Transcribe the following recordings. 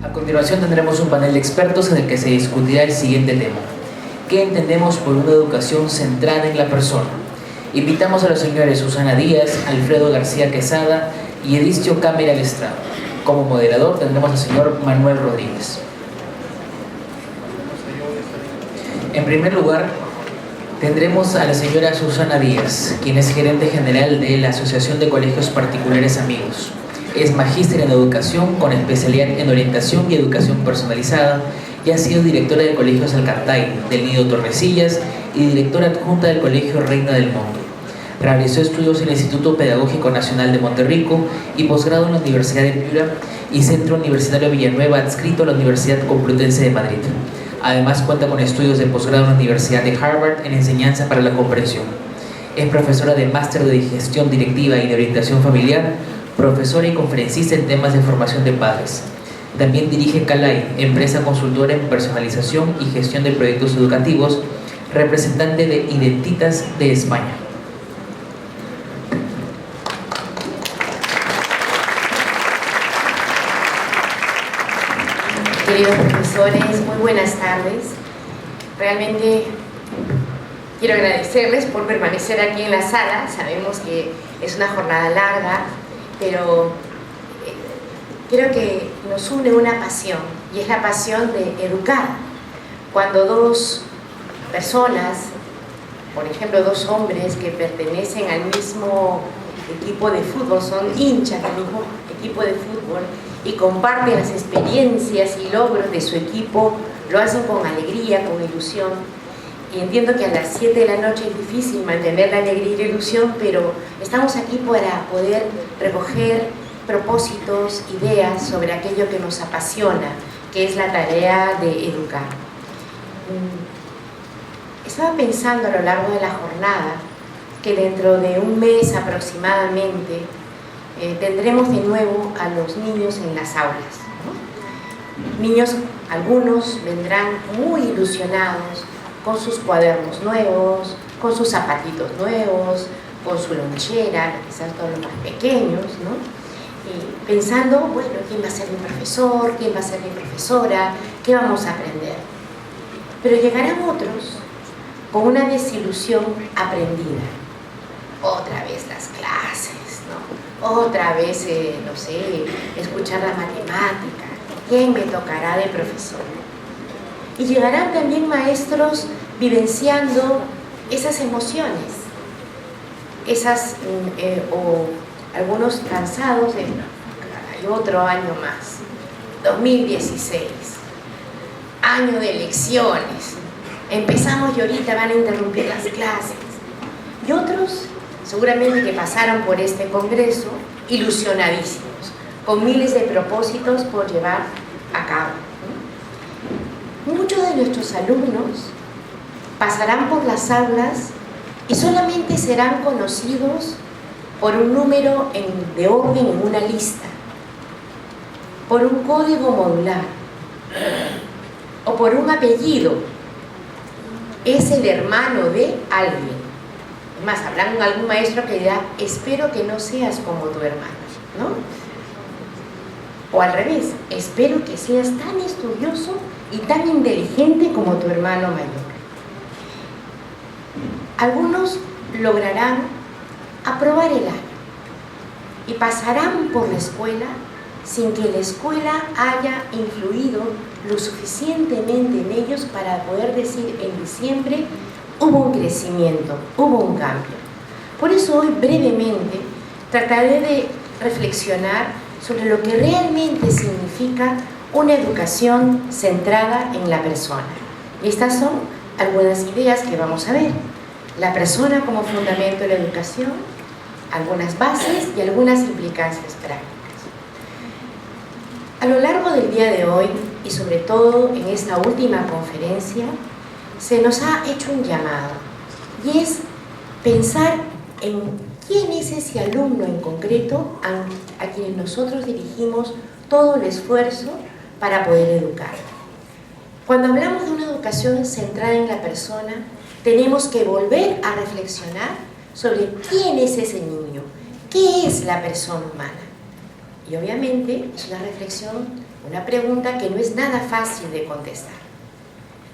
A continuación tendremos un panel de expertos en el que se discutirá el siguiente tema: ¿qué entendemos por una educación centrada en la persona? Invitamos a los señores Susana Díaz, Alfredo García Quesada y Edisio Cámara Estrada. Como moderador tendremos al señor Manuel Rodríguez. En primer lugar, tendremos a la señora Susana Díaz, quien es gerente general de la Asociación de Colegios Particulares Amigos. Es magíster en educación con especialidad en orientación y educación personalizada y ha sido directora del Colegio Salcantay, del Nido Torrecillas y directora adjunta del Colegio Reina del Mundo. Realizó estudios en el Instituto Pedagógico Nacional de Monterrico y posgrado en la Universidad de Piura y Centro Universitario Villanueva adscrito a la Universidad Complutense de Madrid. Además cuenta con estudios de posgrado en la Universidad de Harvard en enseñanza para la comprensión. Es profesora de máster de gestión directiva y de orientación familiar, profesora y conferencista en temas de formación de padres. También dirige Calay, empresa consultora en personalización y gestión de proyectos educativos, representante de Identitas de España. Queridos profesores, muy buenas tardes. Realmente quiero agradecerles por permanecer aquí en la sala. Sabemos que es una jornada larga, pero creo que nos une una pasión, y es la pasión de educar. Cuando dos personas, por ejemplo dos hombres que pertenecen al mismo equipo de fútbol, son hinchas del mismo equipo de fútbol y comparten las experiencias y logros de su equipo, lo hacen con alegría, con ilusión. Y entiendo que a las 7 de la noche es difícil mantener la alegría y la ilusión, pero estamos aquí para poder recoger propósitos, ideas sobre aquello que nos apasiona, que es la tarea de educar. Estaba pensando a lo largo de la jornada que dentro de un mes aproximadamente tendremos de nuevo a los niños en las aulas, ¿no? Niños, algunos vendrán muy ilusionados con sus cuadernos nuevos, con sus zapatitos nuevos, con su lonchera, quizás todos los más pequeños, ¿no? Y pensando, bueno, ¿quién va a ser mi profesor? ¿Quién va a ser mi profesora? ¿Qué vamos a aprender? Pero llegarán otros con una desilusión aprendida. Otra vez las clases, ¿no? Otra vez, no sé, escuchar la matemática. ¿Quién me tocará de profesor? Y llegarán también maestros vivenciando esas emociones, o algunos cansados de hay otro año más, 2016, año de elecciones, empezamos y ahorita van a interrumpir las clases. Y otros seguramente que pasaron por este congreso ilusionadísimos, con miles de propósitos por llevar a cabo. Muchos de nuestros alumnos pasarán por las aulas y solamente serán conocidos por un número de orden en una lista, por un código modular o por un apellido. Es el hermano de alguien. Además, habrá algún maestro que dirá: espero que no seas como tu hermano, ¿no? O al revés, espero que seas tan estudioso y tan inteligente como tu hermano mayor. Algunos lograrán aprobar el año y pasarán por la escuela sin que la escuela haya influido lo suficientemente en ellos para poder decir en diciembre: hubo un crecimiento, hubo un cambio. Por eso hoy brevemente trataré de reflexionar sobre lo que realmente significa una educación centrada en la persona. Y estas son algunas ideas que vamos a ver. La persona como fundamento de la educación, algunas bases y algunas implicancias prácticas. A lo largo del día de hoy, y sobre todo en esta última conferencia, se nos ha hecho un llamado, y es pensar en ¿quién es ese alumno en concreto a quien nosotros dirigimos todo el esfuerzo para poder educar? Cuando hablamos de una educación centrada en la persona, tenemos que volver a reflexionar sobre quién es ese niño, qué es la persona humana. Y obviamente es una reflexión, una pregunta que no es nada fácil de contestar.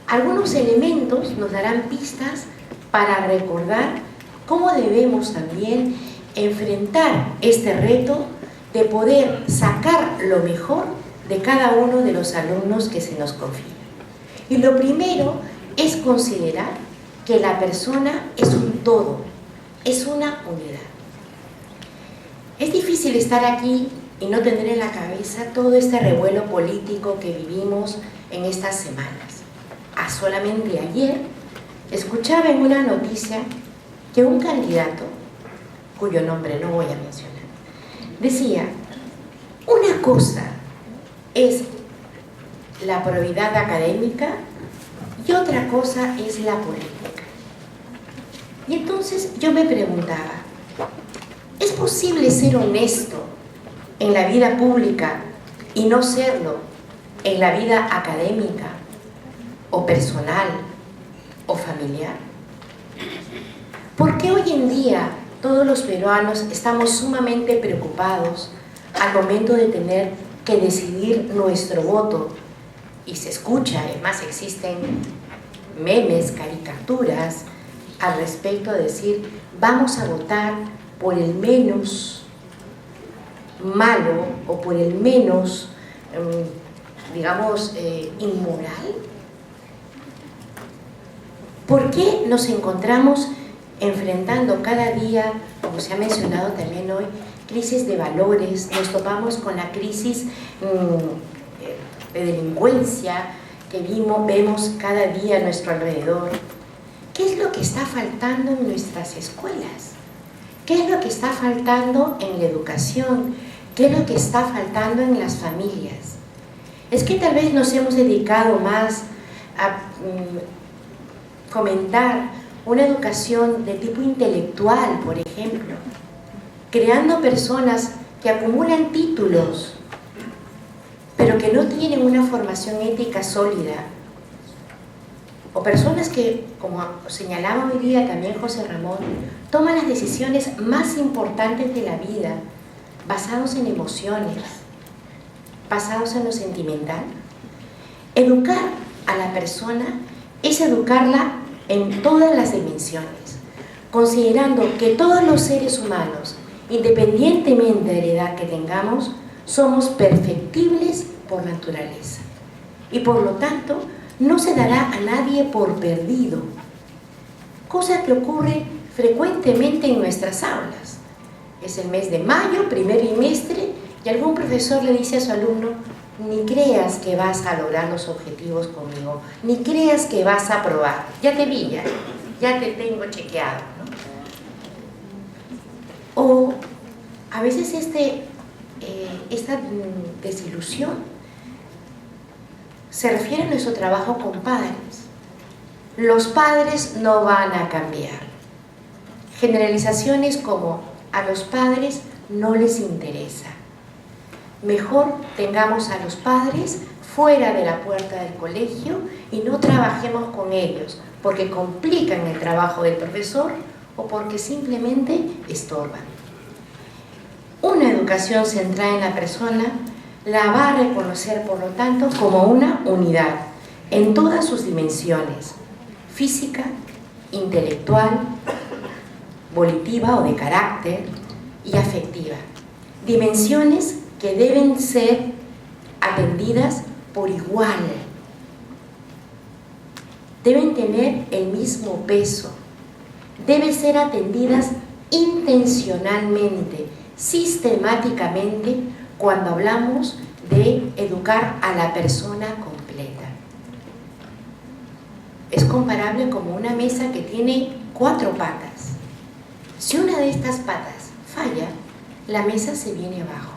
Algunos elementos nos darán pistas para recordar cómo debemos también enfrentar este reto de poder sacar lo mejor de cada uno de los alumnos que se nos confía. Y lo primero es considerar que la persona es un todo, es una unidad. Es difícil estar aquí y no tener en la cabeza todo este revuelo político que vivimos en estas semanas. Solamente ayer escuchaba en una noticia que un candidato, cuyo nombre no voy a mencionar, decía: una cosa es la probidad académica y otra cosa es la política. Y entonces yo me preguntaba, ¿es posible ser honesto en la vida pública y no serlo en la vida académica o personal o familiar? ¿Por qué hoy en día todos los peruanos estamos sumamente preocupados al momento de tener que decidir nuestro voto? Y se escucha, además existen memes, caricaturas al respecto de decir, vamos a votar por el menos malo o por el menos, digamos, inmoral. ¿Por qué nos encontramos enfrentando cada día, como se ha mencionado también hoy, crisis de valores? Nos topamos con la crisis de delincuencia que vemos cada día a nuestro alrededor. ¿Qué es lo que está faltando en nuestras escuelas? ¿Qué es lo que está faltando en la educación? ¿Qué es lo que está faltando en las familias? Es que tal vez nos hemos dedicado más a fomentar una educación de tipo intelectual, por ejemplo, creando personas que acumulan títulos, pero que no tienen una formación ética sólida, o personas que, como señalaba hoy día también José Ramón, toman las decisiones más importantes de la vida basados en emociones, basados en lo sentimental. Educar a la persona es educarla en todas las dimensiones, considerando que todos los seres humanos, independientemente de la edad que tengamos, somos perfectibles por naturaleza y por lo tanto no se dará a nadie por perdido, cosa que ocurre frecuentemente en nuestras aulas. Es el mes de mayo, primer bimestre, y algún profesor le dice a su alumno: ni creas que vas a lograr los objetivos conmigo, ni creas que vas a aprobar, ya te vi, ya te tengo chequeado, ¿no? O a veces esta desilusión se refiere a nuestro trabajo con padres. Los padres no van a cambiar. Generalizaciones como: a los padres no les interesa. Mejor tengamos a los padres fuera de la puerta del colegio y no trabajemos con ellos porque complican el trabajo del profesor o porque simplemente estorban. Una educación centrada en la persona la va a reconocer, por lo tanto, como una unidad en todas sus dimensiones: física, intelectual, volitiva o de carácter y afectiva. Dimensiones que deben ser atendidas por igual. Deben tener el mismo peso. Deben ser atendidas intencionalmente, sistemáticamente, cuando hablamos de educar a la persona completa. Es comparable como una mesa que tiene 4 patas. Si una de estas patas falla, la mesa se viene abajo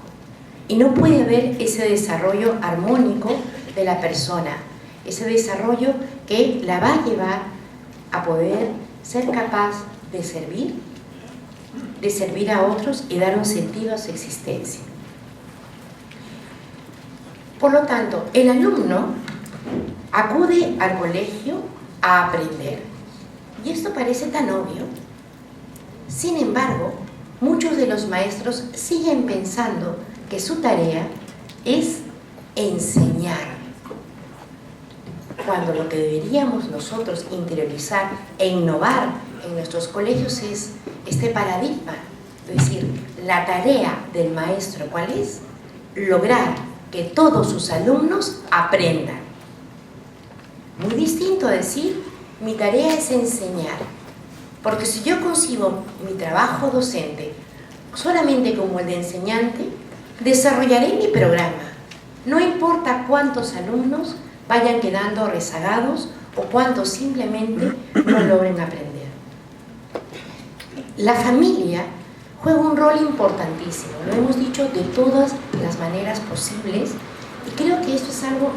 y no puede haber ese desarrollo armónico de la persona, ese desarrollo que la va a llevar a poder ser capaz de servir, de servir a otros y dar un sentido a su existencia. Por lo tanto, el alumno acude al colegio a aprender. Y esto parece tan obvio. Sin embargo, muchos de los maestros siguen pensando que su tarea es enseñar, cuando lo que deberíamos nosotros interiorizar e innovar en nuestros colegios es este paradigma. Es decir, la tarea del maestro, ¿cuál es? Lograr que todos sus alumnos aprendan. Muy distinto a decir, mi tarea es enseñar. Porque si yo concibo mi trabajo docente solamente como el de enseñante, desarrollaré mi programa. No importa cuántos alumnos vayan quedando rezagados o cuántos simplemente no logren aprender. La familia juega un rol importantísimo, lo hemos dicho de todas las maneras posibles, y creo que esto es algo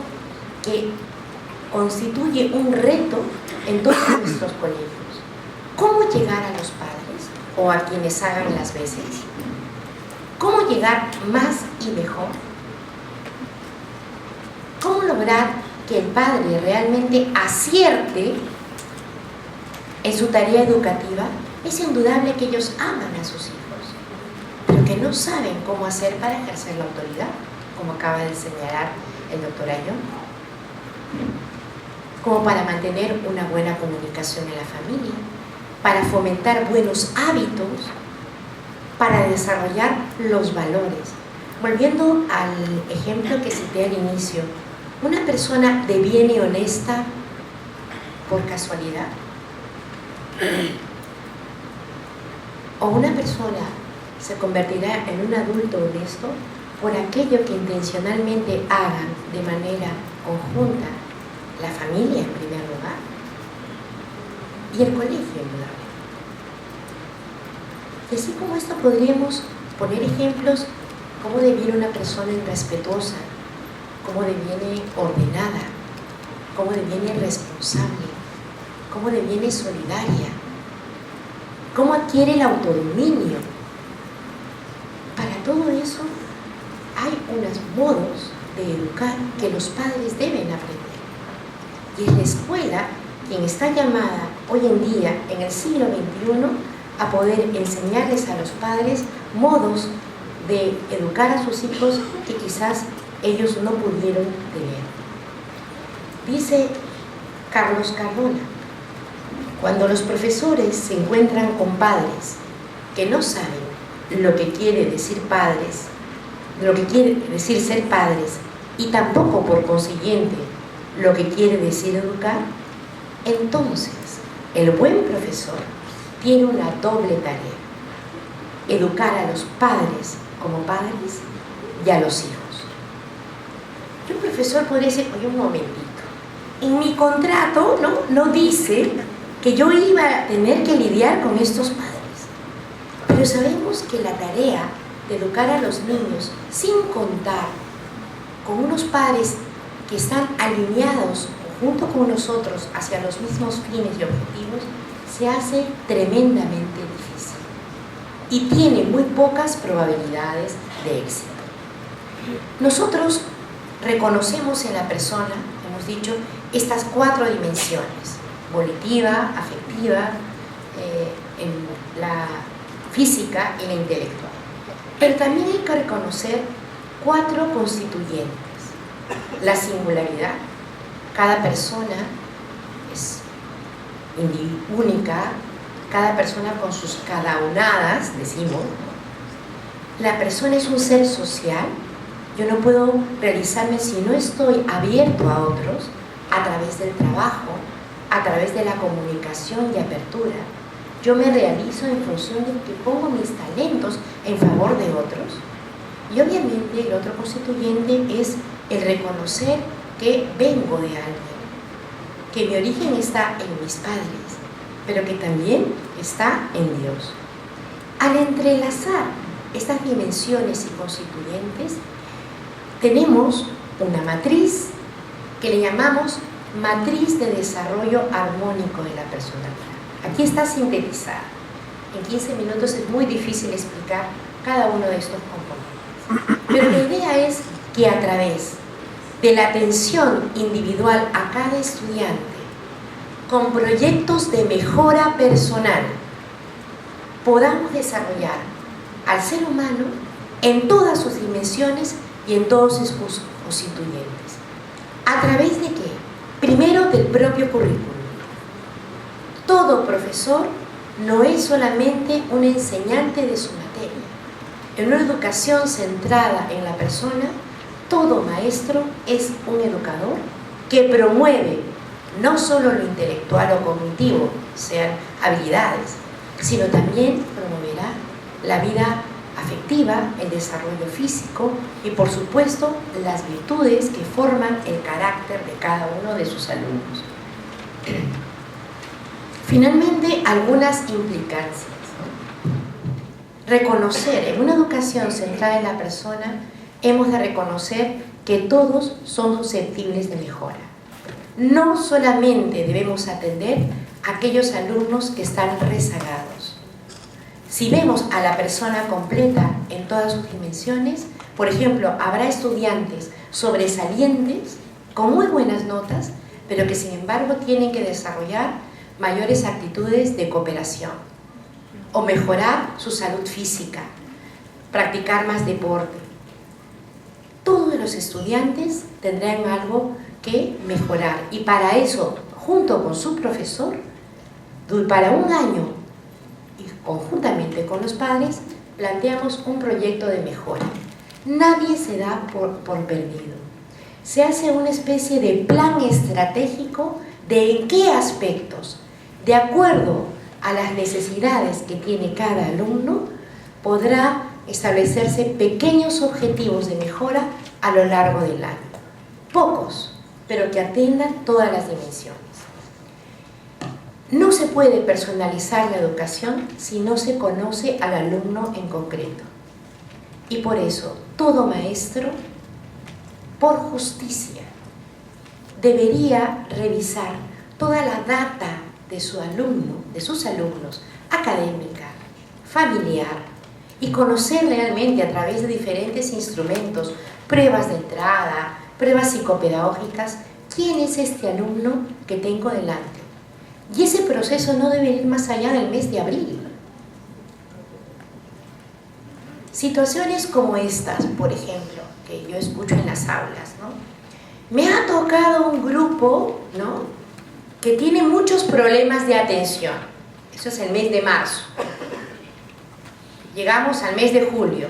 que constituye un reto en todos nuestros colegios. ¿Cómo llegar a los padres o a quienes hagan las veces? ¿Cómo llegar más y mejor? ¿Cómo lograr que el padre realmente acierte en su tarea educativa? Es indudable que ellos aman a sus hijos, pero que no saben cómo hacer para ejercer la autoridad, como acaba de señalar el doctor Ayón, como para mantener una buena comunicación en la familia, para fomentar buenos hábitos, para desarrollar los valores. Volviendo al ejemplo que cité al inicio, una persona de bien y honesta por casualidad, o una persona se convertirá en un adulto honesto por aquello que intencionalmente hagan de manera conjunta la familia en primer lugar y el colegio en lugar. Y así como esto podríamos poner ejemplos cómo deviene una persona irrespetuosa, cómo deviene ordenada, cómo deviene responsable, cómo deviene solidaria, cómo adquiere el autodominio. Para todo eso hay unos modos de educar que los padres deben aprender. Y es la escuela quien está llamada hoy en día, en el siglo XXI, a poder enseñarles a los padres modos de educar a sus hijos que quizás ellos no pudieron tener. Dice Carlos Cardona, cuando los profesores se encuentran con padres que no saben lo que quiere decir padres, lo que quiere decir ser padres, y tampoco por consiguiente lo que quiere decir educar, entonces el buen profesor tiene una doble tarea: educar a los padres como padres y a los hijos. Y un profesor podría decir, oye, un momentito, en mi contrato no dice que yo iba a tener que lidiar con estos padres. Pero sabemos que la tarea de educar a los niños sin contar con unos padres que están alineados junto con nosotros hacia los mismos fines y objetivos se hace tremendamente difícil y tiene muy pocas probabilidades de éxito. Nosotros reconocemos en la persona, hemos dicho, estas 4 dimensiones: volitiva, afectiva, en la física y la intelectual. Pero también hay que reconocer 4 constituyentes: la singularidad, cada persona es única, cada persona con sus cadaunadas, decimos. La persona es un ser social. Yo no puedo realizarme si no estoy abierto a otros, a través del trabajo, a través de la comunicación y apertura. Yo me realizo en función de que pongo mis talentos en favor de otros. Y obviamente el otro constituyente es el reconocer que vengo de alguien, que mi origen está en mis padres, pero que también está en Dios. Al entrelazar estas dimensiones y constituyentes, tenemos una matriz que le llamamos matriz de desarrollo armónico de la personalidad. Aquí está sintetizada. En 15 minutos es muy difícil explicar cada uno de estos componentes. Pero la idea es que a través de la atención individual a cada estudiante, con proyectos de mejora personal, podamos desarrollar al ser humano en todas sus dimensiones y en todos sus constituyentes. ¿A través de qué? Primero, del propio currículum. Todo profesor no es solamente un enseñante de su materia. En una educación centrada en la persona, todo maestro es un educador que promueve no solo lo intelectual o cognitivo, sean habilidades, sino también promoverá la vida afectiva, el desarrollo físico y, por supuesto, las virtudes que forman el carácter de cada uno de sus alumnos. Finalmente, algunas implicancias. Reconocer, en una educación centrada en la persona, hemos de reconocer que todos son susceptibles de mejora. No solamente debemos atender a aquellos alumnos que están rezagados. Si vemos a la persona completa en todas sus dimensiones, por ejemplo, habrá estudiantes sobresalientes con muy buenas notas, pero que sin embargo tienen que desarrollar mayores actitudes de cooperación o mejorar su salud física, practicar más deporte. Todos los estudiantes tendrán algo que mejorar y para eso, junto con su profesor, para un año y conjuntamente con los padres, planteamos un proyecto de mejora. Nadie se da por perdido. Se hace una especie de plan estratégico de en qué aspectos, de acuerdo a las necesidades que tiene cada alumno, podrá establecerse pequeños objetivos de mejora a lo largo del año. Pocos, pero que atiendan todas las dimensiones. No se puede personalizar la educación si no se conoce al alumno en concreto. Y por eso, todo maestro, por justicia, debería revisar toda la data de su alumno, de sus alumnos, académica, familiar, y conocer realmente a través de diferentes instrumentos, pruebas de entrada, pruebas psicopedagógicas, quién es este alumno que tengo delante. Y ese proceso no debe ir más allá del mes de abril. Situaciones como estas, por ejemplo, que yo escucho en las aulas, ¿no? Me ha tocado un grupo, ¿no?, que tiene muchos problemas de atención. Eso es el mes de marzo. Llegamos al mes de julio.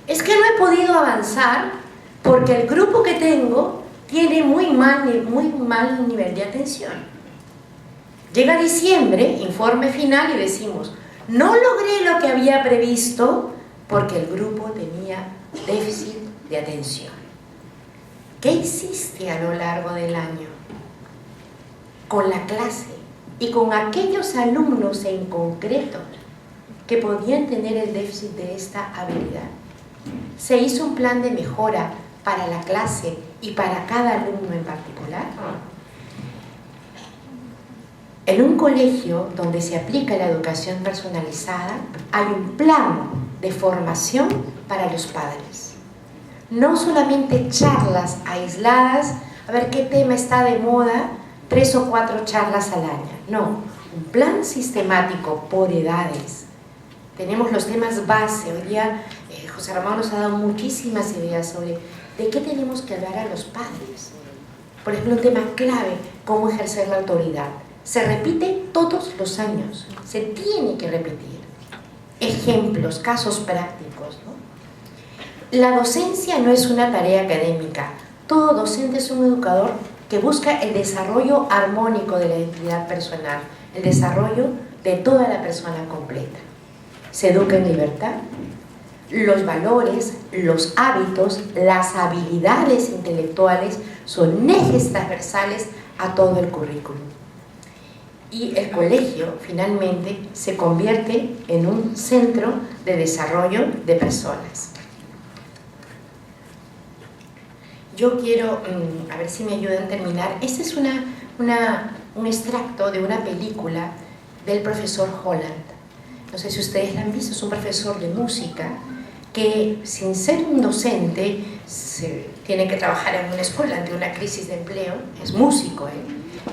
Es que no he podido avanzar porque el grupo que tengo tiene muy mal nivel de atención. Llega diciembre, informe final, y decimos, no logré lo que había previsto porque el grupo tenía déficit de atención. ¿Qué hiciste a lo largo del año con la clase y con aquellos alumnos en concreto que podían tener el déficit de esta habilidad? ¿Se hizo un plan de mejora para la clase y para cada alumno en particular? En un colegio donde se aplica la educación personalizada, hay un plan de formación para los padres. No solamente charlas aisladas, a ver qué tema está de moda, 3 o 4 charlas al año. No, un plan sistemático por edades. Tenemos los temas base. Hoy día José Ramón nos ha dado muchísimas ideas sobre de qué tenemos que hablar a los padres. Por ejemplo, un tema clave, cómo ejercer la autoridad. Se repite todos los años, se tiene que repetir. Ejemplos, casos prácticos, ¿no? La docencia no es una tarea académica. Todo docente es un educador que busca el desarrollo armónico de la identidad personal, el desarrollo de toda la persona completa. Se educa en libertad. Los valores, los hábitos, las habilidades intelectuales son ejes transversales a todo el currículum. Y el colegio, finalmente, se convierte en un centro de desarrollo de personas. Yo quiero, a ver si me ayudan a terminar. Este es un extracto de una película del profesor Holland. no sé si ustedes la han visto, es un profesor de música que sin ser un docente tiene que trabajar en una escuela ante una crisis de empleo, es músico,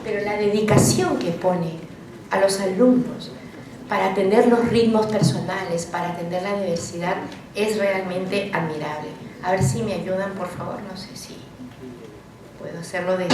pero la dedicación que pone a los alumnos para atender los ritmos personales, para atender la diversidad, es realmente admirable. A ver si me ayudan, por favor, no sé si puedo hacerlo de...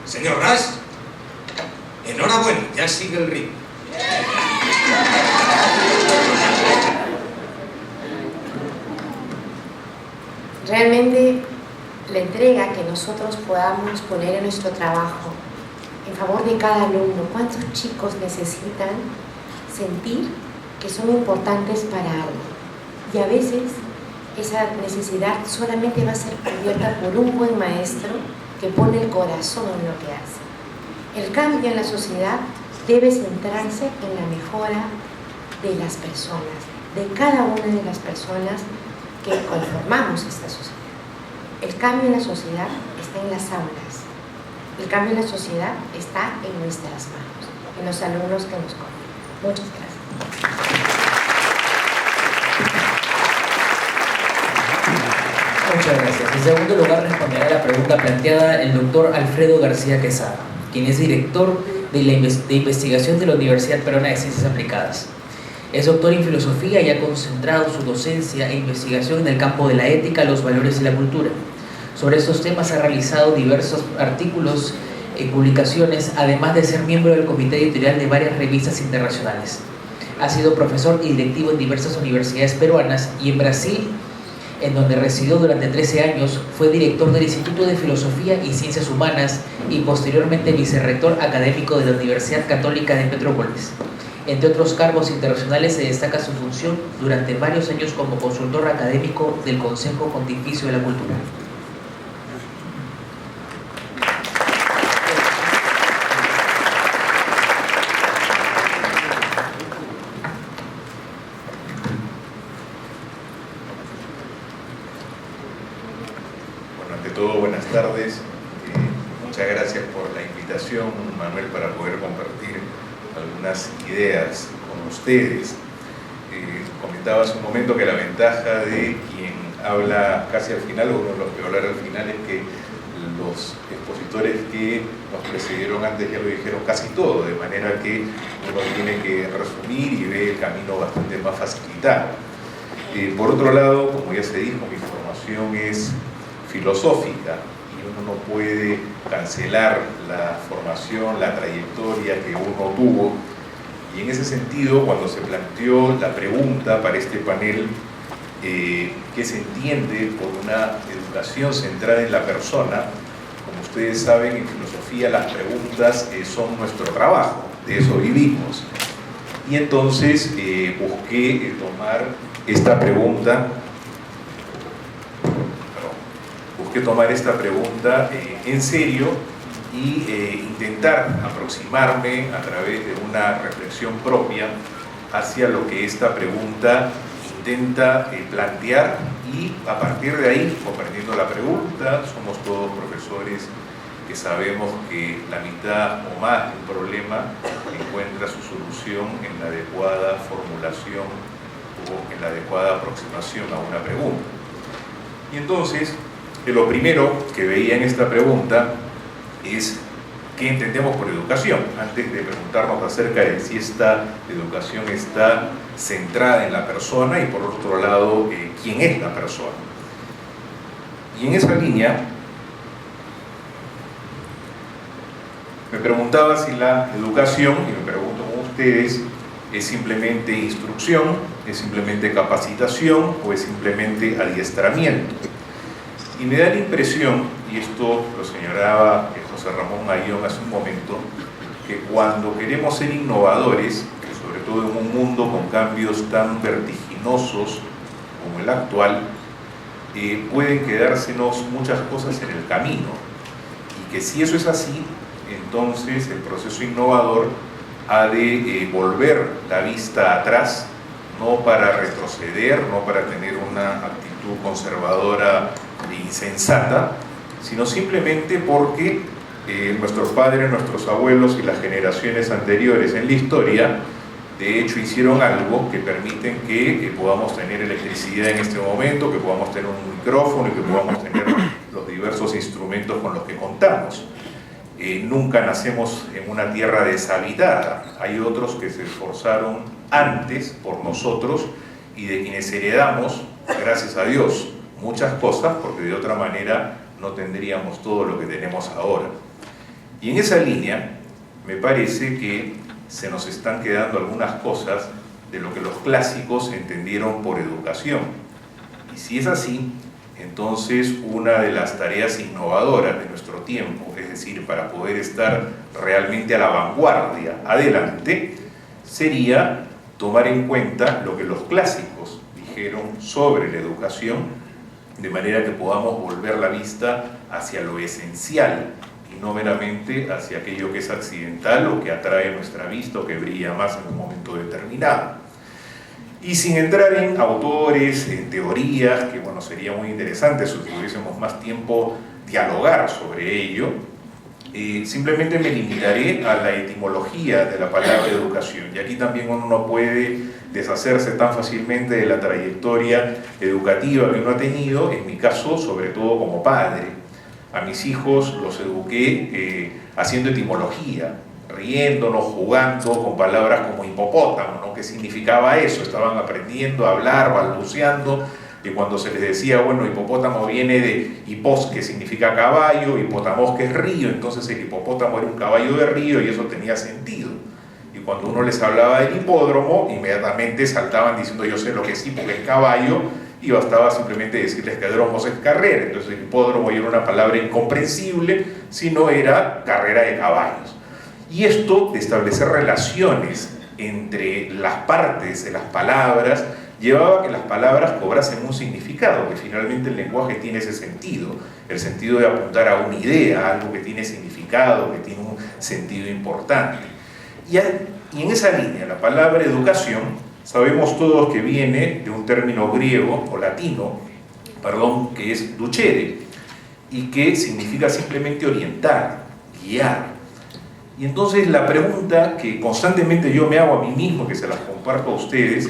Señor Ras, enhorabuena, ya sigue el ritmo. Realmente la entrega que nosotros podamos poner en nuestro trabajo en favor de cada alumno, cuántos chicos necesitan sentir que son importantes para algo, y a veces esa necesidad solamente va a ser cubierta por un buen maestro que pone el corazón en lo que hace. El cambio en la sociedad debe centrarse en la mejora de las personas, de cada una de las personas que conformamos esta sociedad. El cambio en la sociedad está en las aulas. El cambio en la sociedad está en nuestras manos, en los alumnos que nos cogen. Muchas gracias. Muchas gracias. En segundo lugar, responderá a la pregunta planteada el doctor Alfredo García Quesada, quien es director de investigación de la Universidad Peruana de Ciencias Aplicadas. Es doctor en filosofía y ha concentrado su docencia e investigación en el campo de la ética, los valores y la cultura. Sobre estos temas ha realizado diversos artículos en publicaciones, además de ser miembro del comité editorial de varias revistas internacionales. Ha sido profesor y directivo en diversas universidades peruanas y en Brasil, en donde residió durante 13 años, fue director del Instituto de Filosofía y Ciencias Humanas y posteriormente vicerrector académico de la Universidad Católica de Petrópolis. Entre otros cargos internacionales se destaca su función durante varios años como consultor académico del Consejo Pontificio de la Cultura. Buenas tardes, muchas gracias por la invitación, Manuel, para poder compartir algunas ideas con ustedes. Comentaba hace un momento que la ventaja de quien habla casi al final, o uno de los que va a hablar al final, es que los expositores que nos precedieron antes ya lo dijeron casi todo, de manera que uno tiene que resumir y ve el camino bastante más facilitado. Por otro lado, como ya se dijo, mi formación es filosófica y uno no puede cancelar la formación, la trayectoria que uno tuvo, y en ese sentido, cuando se planteó la pregunta para este panel, qué se entiende por una educación centrada en la persona. Como ustedes saben, en filosofía las preguntas son nuestro trabajo, de eso vivimos. Y entonces busqué tomar esta pregunta, en serio y intentar aproximarme a través de una reflexión propia hacia lo que esta pregunta intenta plantear, y a partir de ahí, comprendiendo la pregunta, somos todos profesores que sabemos que la mitad o más de un problema encuentra su solución en la adecuada formulación o en la adecuada aproximación a una pregunta. Y entonces, lo primero que veía en esta pregunta es qué entendemos por educación, antes de preguntarnos acerca de si esta educación está centrada en la persona y, por otro lado, quién es la persona. Y en esa línea me preguntaba si la educación, y me pregunto con ustedes, es simplemente instrucción, es simplemente capacitación o es simplemente adiestramiento. Y me da la impresión, y esto lo señalaba José Ramón Ayllón hace un momento, que cuando queremos ser innovadores, sobre todo en un mundo con cambios tan vertiginosos como el actual, pueden quedársenos muchas cosas en el camino, y que si eso es así, entonces el proceso innovador ha de volver la vista atrás, no para retroceder, no para tener una actitud conservadora e insensata, sino simplemente porque nuestros padres, nuestros abuelos y las generaciones anteriores en la historia, de hecho, hicieron algo que permiten que podamos tener electricidad en este momento, que podamos tener un micrófono y que podamos tener los diversos instrumentos con los que contamos. Nunca nacemos en una tierra deshabitada. Hay otros que se esforzaron antes por nosotros y de quienes heredamos, gracias a Dios, muchas cosas, porque de otra manera no tendríamos todo lo que tenemos ahora. Y en esa línea me parece que se nos están quedando algunas cosas de lo que los clásicos entendieron por educación. Y si es así, entonces una de las tareas innovadoras de nuestro tiempo, es decir, para poder estar realmente a la vanguardia, adelante, sería tomar en cuenta lo que los clásicos dijeron sobre la educación, de manera que podamos volver la vista hacia lo esencial y no meramente hacia aquello que es accidental o que atrae nuestra vista o que brilla más en un momento determinado. Y sin entrar en autores, en teorías, que bueno, sería muy interesante si tuviésemos más tiempo dialogar sobre ello, simplemente me limitaré a la etimología de la palabra educación. Y aquí también uno no puede deshacerse tan fácilmente de la trayectoria educativa que uno ha tenido, en mi caso, sobre todo como padre. A mis hijos los eduqué haciendo etimología, riéndonos, jugando con palabras como hipopótamo, ¿no? ¿Qué significaba eso? Estaban aprendiendo a hablar, balbuceando, y cuando se les decía, bueno, hipopótamo viene de hipós, que significa caballo, hipótamos, que es río, entonces el hipopótamo era un caballo de río y eso tenía sentido. Y cuando uno les hablaba del hipódromo, inmediatamente saltaban diciendo, yo sé lo que sí, porque es caballo, y bastaba simplemente decirles que dromos es carrera. Entonces el hipódromo era una palabra incomprensible, sino era carrera de caballos. Y esto de establecer relaciones entre las partes de las palabras llevaba a que las palabras cobrasen un significado, que finalmente el lenguaje tiene ese sentido, el sentido de apuntar a una idea, a algo que tiene significado, que tiene un sentido importante. Y en esa línea, la palabra educación, sabemos todos que viene de un término griego o latino, que es ducere, y que significa simplemente orientar, guiar. Y entonces la pregunta que constantemente yo me hago a mí mismo, que se las comparto a ustedes,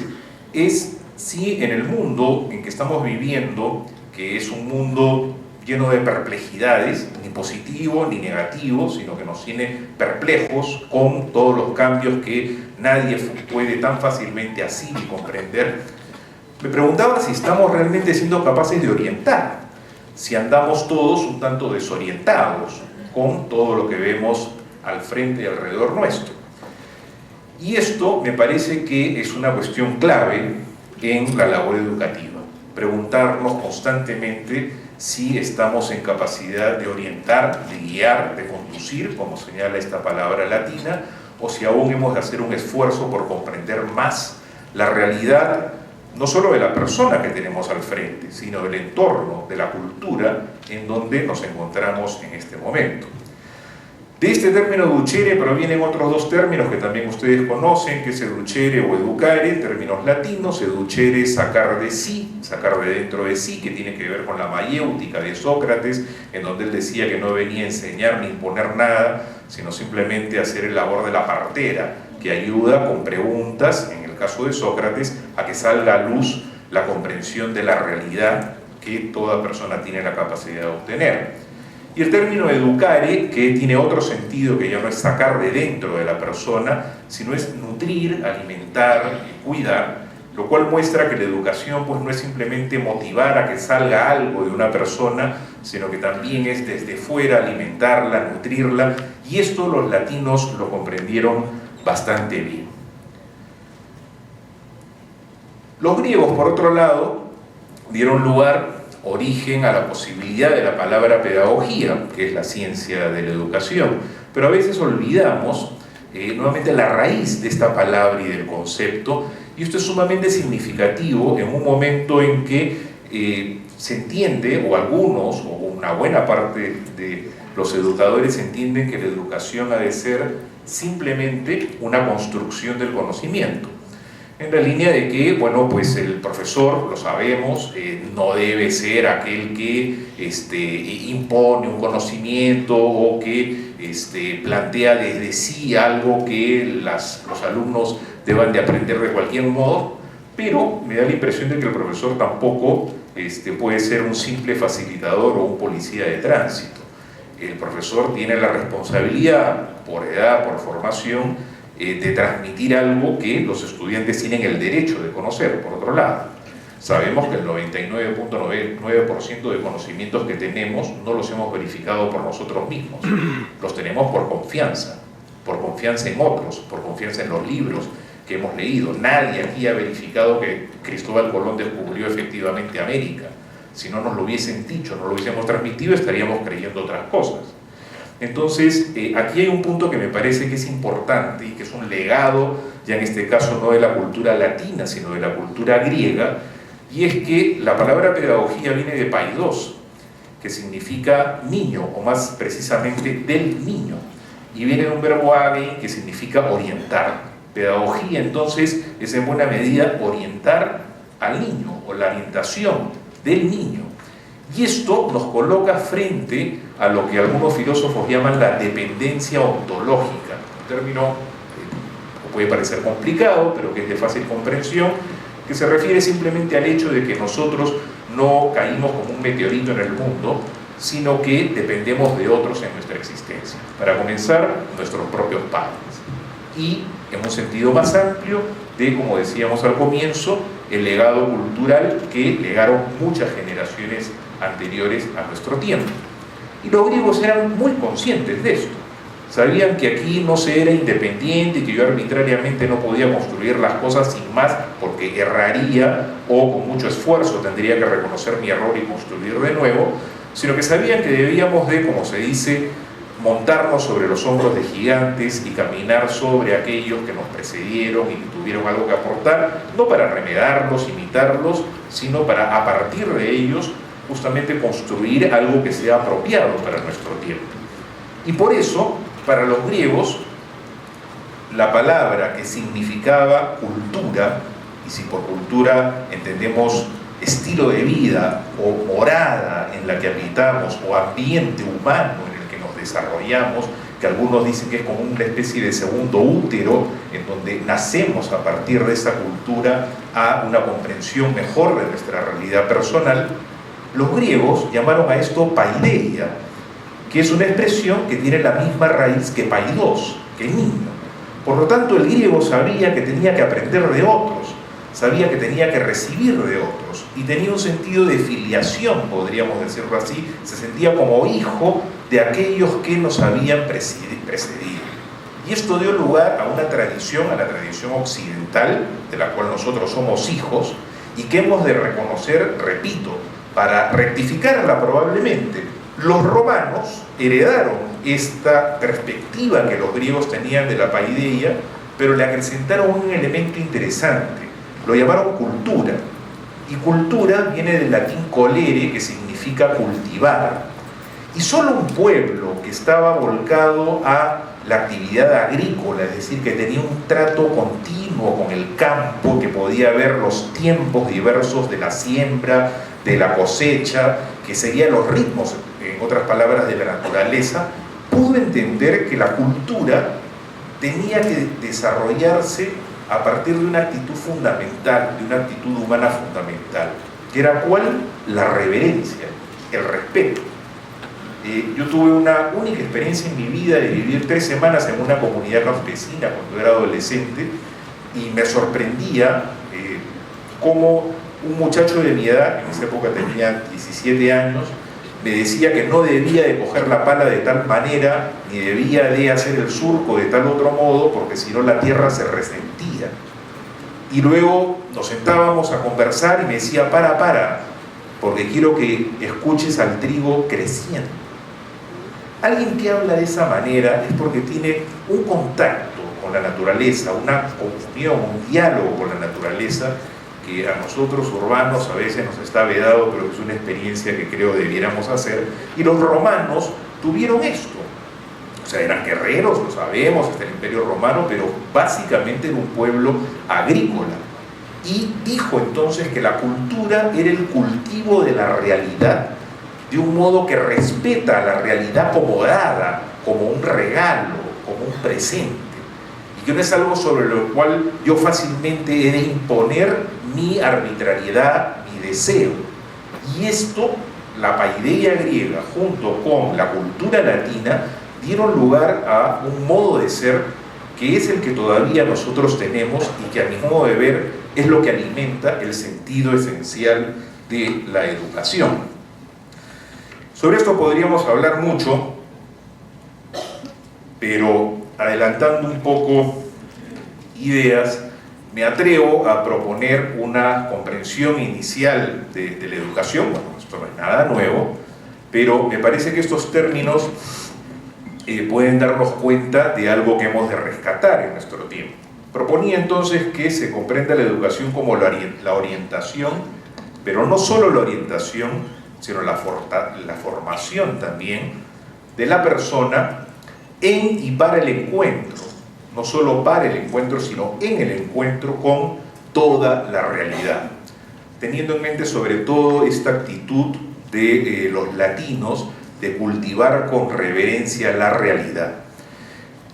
es si en el mundo en que estamos viviendo, que es un mundo lleno de perplejidades, ni positivo ni negativo, sino que nos tiene perplejos con todos los cambios que nadie puede tan fácilmente así ni comprender, me preguntaba si estamos realmente siendo capaces de orientar, si andamos todos un tanto desorientados con todo lo que vemos al frente y alrededor nuestro. Y esto me parece que es una cuestión clave en la labor educativa. preguntarnos constantemente si estamos en capacidad de orientar, de guiar, de conducir, como señala esta palabra latina, o si aún hemos de hacer un esfuerzo por comprender más la realidad, no solo de la persona que tenemos al frente, sino del entorno, de la cultura en donde nos encontramos en este momento. De este término educere provienen otros dos términos que también ustedes conocen, que es educere o educare, términos latinos. Educere, sacar de sí, sacar de dentro de sí, que tiene que ver con la mayéutica de Sócrates, en donde él decía que no venía a enseñar ni imponer nada, sino simplemente hacer el labor de la partera, que ayuda con preguntas, en el caso de Sócrates, a que salga a luz la comprensión de la realidad que toda persona tiene la capacidad de obtener. Y el término educare, que tiene otro sentido, que ya no es sacar de dentro de la persona, sino es nutrir, alimentar y cuidar, lo cual muestra que la educación pues no es simplemente motivar a que salga algo de una persona, sino que también es desde fuera alimentarla, nutrirla, y esto los latinos lo comprendieron bastante bien. Los griegos, por otro lado, dieron origen a la posibilidad de la palabra pedagogía, que es la ciencia de la educación, pero a veces olvidamos nuevamente la raíz de esta palabra y del concepto, y esto es sumamente significativo en un momento en que se entiende, o algunos, o una buena parte de los educadores entienden que la educación ha de ser simplemente una construcción del conocimiento. En la línea de que, bueno, pues el profesor, lo sabemos, no debe ser aquel que impone un conocimiento o que plantea desde sí algo que los alumnos deban de aprender de cualquier modo, pero me da la impresión de que el profesor tampoco puede ser un simple facilitador o un policía de tránsito. El profesor tiene la responsabilidad, por edad, por formación, de transmitir algo que los estudiantes tienen el derecho de conocer. Por otro lado, sabemos que el 99.99% de conocimientos que tenemos no los hemos verificado por nosotros mismos, los tenemos por confianza en otros, por confianza en los libros que hemos leído. Nadie aquí ha verificado que Cristóbal Colón descubrió efectivamente América. Si no nos lo hubiesen dicho, no lo hubiésemos transmitido, estaríamos creyendo otras cosas. Entonces, aquí hay un punto que me parece que es importante y que es un legado, ya en este caso no de la cultura latina, sino de la cultura griega, y es que la palabra pedagogía viene de paidos, que significa niño, o más precisamente del niño, y viene de un verbo age, que significa orientar. Pedagogía, entonces, es en buena medida orientar al niño, o la orientación del niño. Y esto nos coloca frente a lo que algunos filósofos llaman la dependencia ontológica, un término que puede parecer complicado, pero que es de fácil comprensión, que se refiere simplemente al hecho de que nosotros no caímos como un meteorito en el mundo, sino que dependemos de otros en nuestra existencia. Para comenzar, nuestros propios padres. Y en un sentido más amplio de, como decíamos al comienzo, el legado cultural que legaron muchas generaciones anteriores a nuestro tiempo. Y los griegos eran muy conscientes de esto. Sabían que aquí no se era independiente, que yo arbitrariamente no podía construir las cosas sin más porque erraría o con mucho esfuerzo tendría que reconocer mi error y construir de nuevo, sino que sabían que debíamos de, como se dice, montarnos sobre los hombros de gigantes y caminar sobre aquellos que nos precedieron y que tuvieron algo que aportar, no para remedarlos, imitarlos, sino para, a partir de ellos, justamente construir algo que sea apropiado para nuestro tiempo. Y por eso, para los griegos, la palabra que significaba cultura, y si por cultura entendemos estilo de vida o morada en la que habitamos o ambiente humano en el que nos desarrollamos, que algunos dicen que es como una especie de segundo útero en donde nacemos a partir de esa cultura a una comprensión mejor de nuestra realidad personal, los griegos llamaron a esto paideia, que es una expresión que tiene la misma raíz que paidos, que niño. Por lo tanto, el griego sabía que tenía que aprender de otros, sabía que tenía que recibir de otros, y tenía un sentido de filiación, podríamos decirlo así, se sentía como hijo de aquellos que nos habían precedido. Y esto dio lugar a una tradición, a la tradición occidental, de la cual nosotros somos hijos, y que hemos de reconocer, repito, para rectificarla probablemente. Los romanos heredaron esta perspectiva que los griegos tenían de la paideia, pero le acrecentaron un elemento interesante, lo llamaron cultura, y cultura viene del latín colere, que significa cultivar, y solo un pueblo que estaba volcado a la actividad agrícola, es decir, que tenía un trato continuo con el campo, que podía ver los tiempos diversos de la siembra, de la cosecha, que seguía los ritmos, en otras palabras, de la naturaleza, pudo entender que la cultura tenía que desarrollarse a partir de una actitud fundamental, de una actitud humana fundamental, que era ¿cuál? La reverencia, el respeto. Yo tuve una única experiencia en mi vida de vivir 3 semanas en una comunidad campesina cuando era adolescente, y me sorprendía cómo un muchacho de mi edad, en esa época tenía 17 años, me decía que no debía de coger la pala de tal manera, ni debía de hacer el surco de tal otro modo, porque si no la tierra se resentía. Y luego nos sentábamos a conversar y me decía, para, porque quiero que escuches al trigo creciendo. Alguien que habla de esa manera es porque tiene un contacto con la naturaleza, una comunión, un diálogo con la naturaleza, que a nosotros urbanos a veces nos está vedado, pero que es una experiencia que creo debiéramos hacer. Y los romanos tuvieron esto. O sea, eran guerreros, lo sabemos, hasta el Imperio Romano, pero básicamente era un pueblo agrícola. Y dijo entonces que la cultura era el cultivo de la realidad, de un modo que respeta a la realidad como dada, como un regalo, como un presente, y que no es algo sobre lo cual yo fácilmente he de imponer mi arbitrariedad, mi deseo. Y esto, la paideia griega junto con la cultura latina, dieron lugar a un modo de ser que es el que todavía nosotros tenemos y que a mi modo de ver es lo que alimenta el sentido esencial de la educación. Sobre esto podríamos hablar mucho, pero adelantando un poco ideas, me atrevo a proponer una comprensión inicial de la educación. Bueno, esto no es nada nuevo, pero me parece que estos términos pueden darnos cuenta de algo que hemos de rescatar en nuestro tiempo. Proponía entonces que se comprenda la educación como la orientación, pero no solo la orientación, sino la formación también de la persona en y para el encuentro, no solo para el encuentro, sino en el encuentro con toda la realidad, teniendo en mente sobre todo esta actitud de los latinos de cultivar con reverencia la realidad.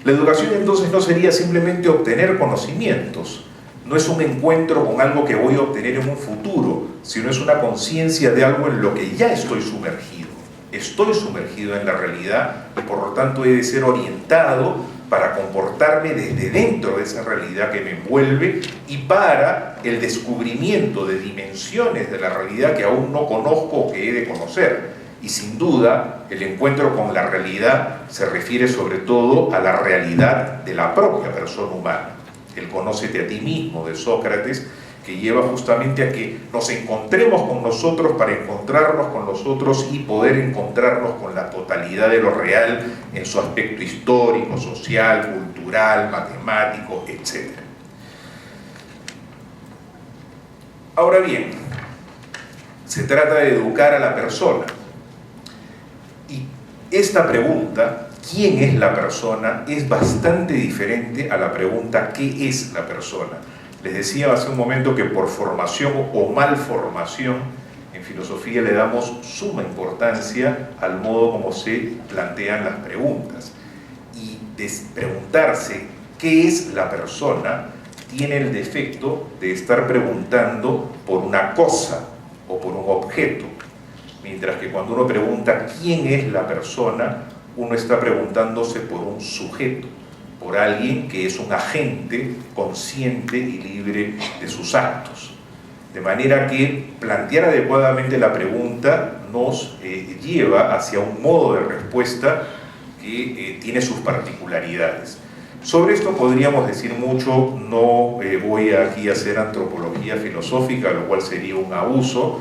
La educación entonces no sería simplemente obtener conocimientos, no es un encuentro con algo que voy a obtener en un futuro, sino es una conciencia de algo en lo que ya estoy sumergido. Estoy sumergido en la realidad y por lo tanto he de ser orientado para comportarme desde dentro de esa realidad que me envuelve y para el descubrimiento de dimensiones de la realidad que aún no conozco o que he de conocer. Y sin duda, el encuentro con la realidad se refiere sobre todo a la realidad de la propia persona humana. El conócete a ti mismo de Sócrates, que lleva justamente a que nos encontremos con nosotros para encontrarnos con nosotros y poder encontrarnos con la totalidad de lo real en su aspecto histórico, social, cultural, matemático, etc. Ahora bien, se trata de educar a la persona. Y esta pregunta, ¿quién es la persona?, es bastante diferente a la pregunta ¿qué es la persona? Les decía hace un momento que por formación o malformación en filosofía le damos suma importancia al modo como se plantean las preguntas. Y preguntarse ¿qué es la persona? Tiene el defecto de estar preguntando por una cosa o por un objeto. Mientras que cuando uno pregunta ¿quién es la persona?, uno está preguntándose por un sujeto, por alguien que es un agente consciente y libre de sus actos. De manera que plantear adecuadamente la pregunta nos lleva hacia un modo de respuesta que tiene sus particularidades. Sobre esto podríamos decir mucho, no voy aquí a hacer antropología filosófica, lo cual sería un abuso,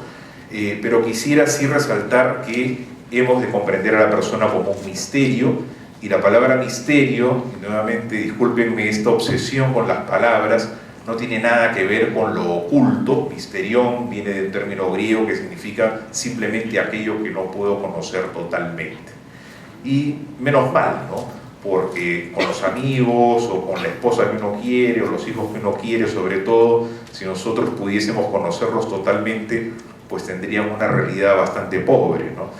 pero quisiera sí resaltar que hemos de comprender a la persona como un misterio, y la palabra misterio, y nuevamente discúlpenme esta obsesión con las palabras, no tiene nada que ver con lo oculto. Misterión viene de un término griego que significa simplemente aquello que no puedo conocer totalmente. Y menos mal, ¿no? Porque con los amigos o con la esposa que uno quiere o los hijos que uno quiere, sobre todo, si nosotros pudiésemos conocerlos totalmente, pues tendríamos una realidad bastante pobre, ¿no?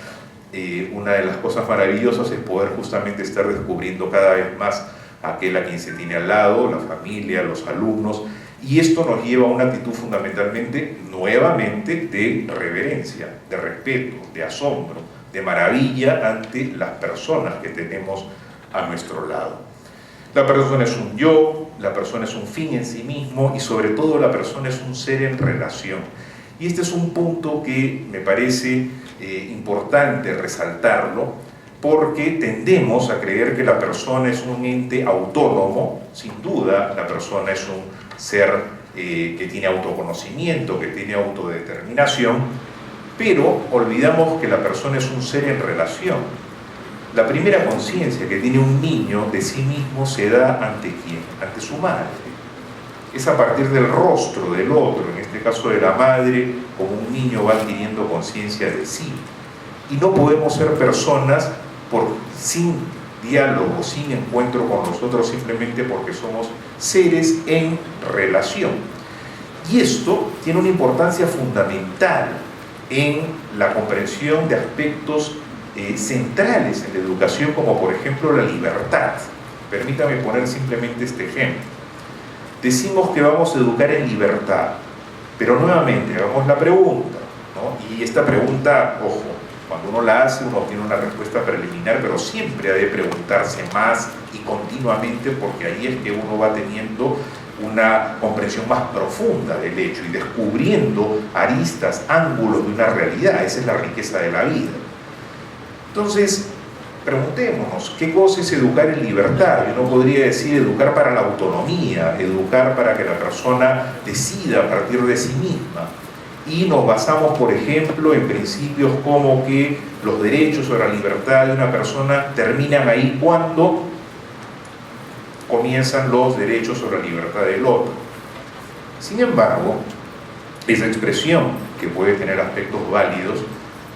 Una de las cosas maravillosas es poder justamente estar descubriendo cada vez más a aquel a quien se tiene al lado, la familia, los alumnos, y esto nos lleva a una actitud fundamentalmente, nuevamente, de reverencia, de respeto, de asombro, de maravilla ante las personas que tenemos a nuestro lado. La persona es un yo, la persona es un fin en sí mismo y sobre todo la persona es un ser en relación. Y este es un punto que me parece importante resaltarlo, porque tendemos a creer que la persona es un ente autónomo. Sin duda la persona es un ser que tiene autoconocimiento, que tiene autodeterminación, pero olvidamos que la persona es un ser en relación. La primera conciencia que tiene un niño de sí mismo se da ante ¿quién? Ante su madre. Es a partir del rostro del otro, en este caso de la madre, como un niño va adquiriendo conciencia de sí. Y no podemos ser personas sin diálogo, sin encuentro con nosotros, simplemente porque somos seres en relación. Y esto tiene una importancia fundamental en la comprensión de aspectos centrales en la educación, como por ejemplo la libertad. Permítame poner simplemente este ejemplo. Decimos que vamos a educar en libertad, pero nuevamente hagamos la pregunta, ¿no? Y esta pregunta, ojo, cuando uno la hace uno tiene una respuesta preliminar, pero siempre ha de preguntarse más y continuamente, porque ahí es que uno va teniendo una comprensión más profunda del hecho y descubriendo aristas, ángulos de una realidad. Esa es la riqueza de la vida. Entonces, preguntémonos, ¿qué cosa es educar en libertad? Uno podría decir educar para la autonomía, educar para que la persona decida a partir de sí misma. Y nos basamos, por ejemplo, en principios como que los derechos o la libertad de una persona terminan ahí cuando comienzan los derechos o la libertad del otro. Sin embargo, esa expresión, que puede tener aspectos válidos,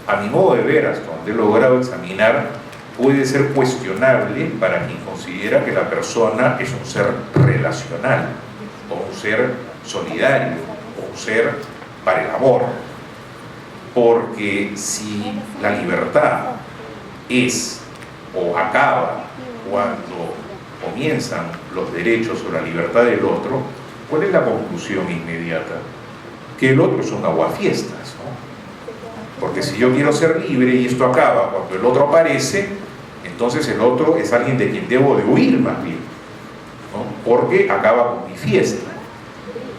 a mi modo de ver, hasta donde he logrado examinar, puede ser cuestionable para quien considera que la persona es un ser relacional, o un ser solidario, o un ser para el amor. Porque si la libertad es o acaba cuando comienzan los derechos o la libertad del otro, ¿cuál es la conclusión inmediata? Que el otro es un aguafiestas, ¿no? Porque si yo quiero ser libre y esto acaba cuando el otro aparece, entonces el otro es alguien de quien debo de huir más bien, ¿no? Porque acaba con mi fiesta.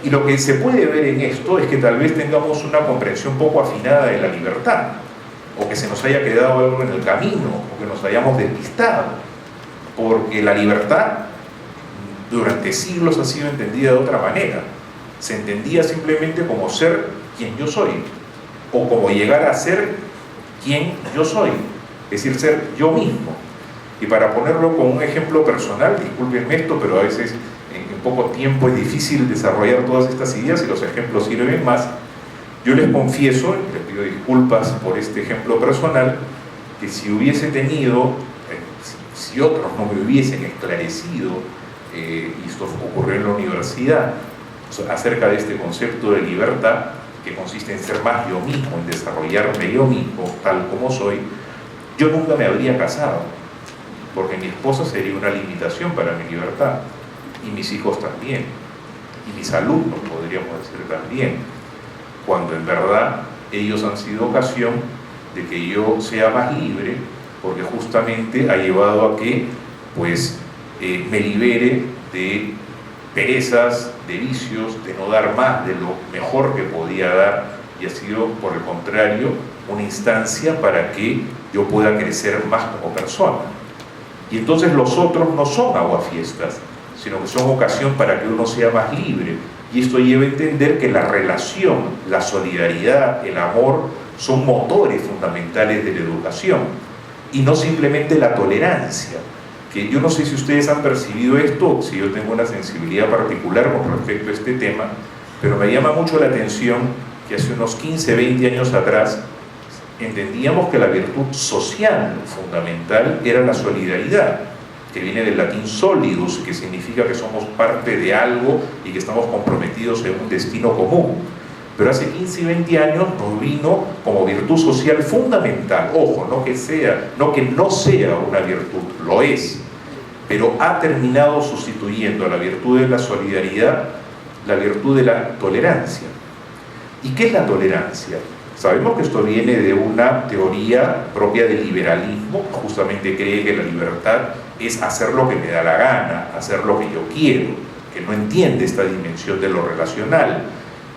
Y lo que se puede ver en esto es que tal vez tengamos una comprensión poco afinada de la libertad, o que se nos haya quedado algo en el camino, o que nos hayamos despistado, porque la libertad durante siglos ha sido entendida de otra manera. Se entendía simplemente como ser quien yo soy, o como llegar a ser quien yo soy, es decir, ser yo mismo. Y para ponerlo con un ejemplo personal, discúlpenme esto, pero a veces en poco tiempo es difícil desarrollar todas estas ideas y los ejemplos sirven más. Yo les confieso, y les pido disculpas por este ejemplo personal, que si hubiese tenido, si otros no me hubiesen esclarecido, y esto ocurrió en la universidad, acerca de este concepto de libertad, que consiste en ser más yo mismo, en desarrollarme yo mismo, tal como soy, yo nunca me habría casado, porque mi esposa sería una limitación para mi libertad, y mis hijos también, y mis alumnos podríamos decir también, cuando en verdad ellos han sido ocasión de que yo sea más libre, porque justamente ha llevado a que pues me libere de perezas, de vicios, de no dar más de lo mejor que podía dar, y ha sido por el contrario una instancia para que yo pueda crecer más como persona. Y entonces los otros no son aguafiestas, sino que son ocasión para que uno sea más libre. Y esto lleva a entender que la relación, la solidaridad, el amor son motores fundamentales de la educación y no simplemente la tolerancia. Que yo no sé si ustedes han percibido esto, si yo tengo una sensibilidad particular con respecto a este tema, pero me llama mucho la atención que hace unos 15, 20 años atrás entendíamos que la virtud social fundamental era la solidaridad, que viene del latín solidus, que significa que somos parte de algo y que estamos comprometidos en un destino común. Pero hace 15 y 20 años nos vino como virtud social fundamental, ojo, no que no sea una virtud, lo es, pero ha terminado sustituyendo a la virtud de la solidaridad, la virtud de la tolerancia. ¿Y qué es la tolerancia? Sabemos que esto viene de una teoría propia del liberalismo, justamente cree que la libertad es hacer lo que me da la gana, hacer lo que yo quiero, que no entiende esta dimensión de lo relacional.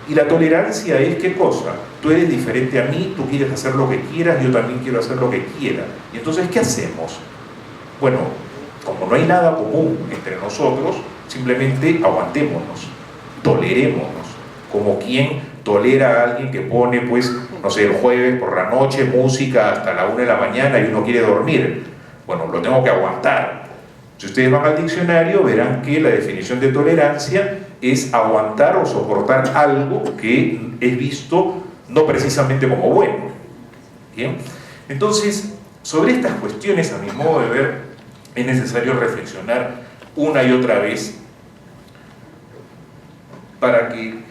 Y la tolerancia es ¿qué cosa? Tú eres diferente a mí, tú quieres hacer lo que quieras, yo también quiero hacer lo que quiera. Y entonces, ¿qué hacemos? Bueno, como no hay nada común entre nosotros, simplemente aguantémonos, tolerémonos, como quien tolera a alguien que pone, pues, no sé, el jueves por la noche música hasta la 1 de la mañana y uno quiere dormir. Bueno, lo tengo que aguantar. Si ustedes van al diccionario verán que la definición de tolerancia es aguantar o soportar algo que es visto no precisamente como bueno. ¿Bien? Entonces, sobre estas cuestiones, a mi modo de ver, es necesario reflexionar una y otra vez para que,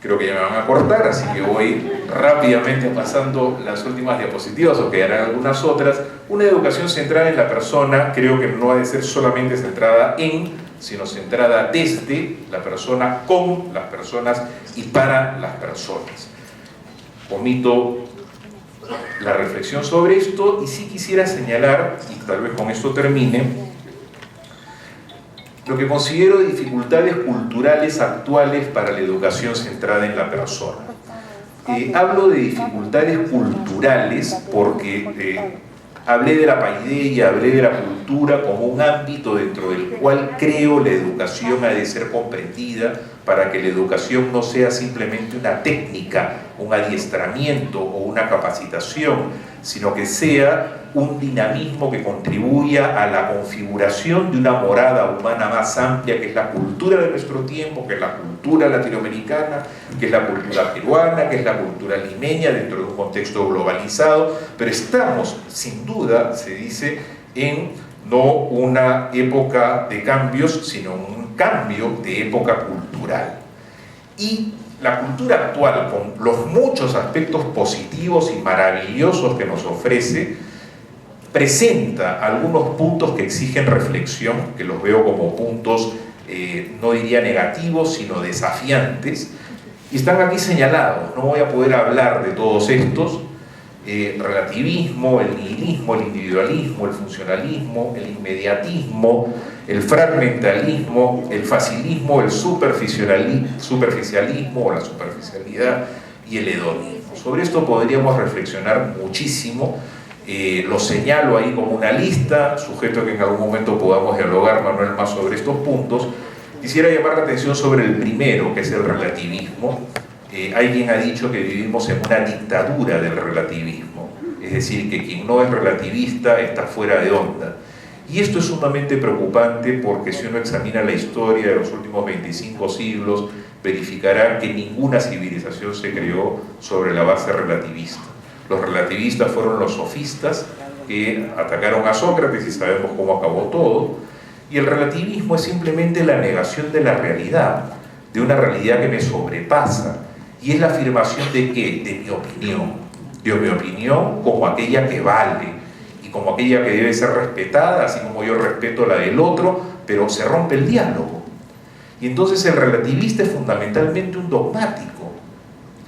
creo que ya me van a cortar, así que voy rápidamente pasando las últimas diapositivas o quedarán algunas otras. Una educación centrada en la persona creo que no ha de ser solamente centrada en, sino centrada desde la persona, con las personas y para las personas. Omito la reflexión sobre esto y sí quisiera señalar, y tal vez con esto termine, lo que considero dificultades culturales actuales para la educación centrada en la persona. Hablo de dificultades culturales porque hablé de la paideia, hablé de la cultura como un ámbito dentro del cual creo la educación ha de ser comprendida para que la educación no sea simplemente una técnica, un adiestramiento o una capacitación, sino que sea un dinamismo que contribuya a la configuración de una morada humana más amplia, que es la cultura de nuestro tiempo, que es la cultura latinoamericana, que es la cultura peruana, que es la cultura limeña dentro de un contexto globalizado, pero estamos, sin duda, se dice, en no una época de cambios, sino un cambio de época cultural. Y la cultura actual, con los muchos aspectos positivos y maravillosos que nos ofrece, presenta algunos puntos que exigen reflexión, que los veo como puntos, no diría negativos, sino desafiantes, y están aquí señalados. No voy a poder hablar de todos estos: relativismo, el nihilismo, el individualismo, el funcionalismo, el inmediatismo, el fragmentalismo, el facilismo, el superficialismo o la superficialidad y el hedonismo. Sobre esto podríamos reflexionar muchísimo. Lo señalo ahí como una lista, sujeto a que en algún momento podamos dialogar, Manuel, más sobre estos puntos. Quisiera llamar la atención sobre el primero, que es el relativismo. Hay quien ha dicho que vivimos en una dictadura del relativismo, es decir, que quien no es relativista está fuera de onda. Y esto es sumamente preocupante porque si uno examina la historia de los últimos 25 siglos, verificará que ninguna civilización se creó sobre la base relativista. Los relativistas fueron los sofistas que atacaron a Sócrates y sabemos cómo acabó todo. Y el relativismo es simplemente la negación de la realidad, de una realidad que me sobrepasa. Y es la afirmación de ¿qué? De mi opinión. De mi opinión como aquella que vale y como aquella que debe ser respetada, así como yo respeto la del otro, pero se rompe el diálogo. Y entonces el relativista es fundamentalmente un dogmático.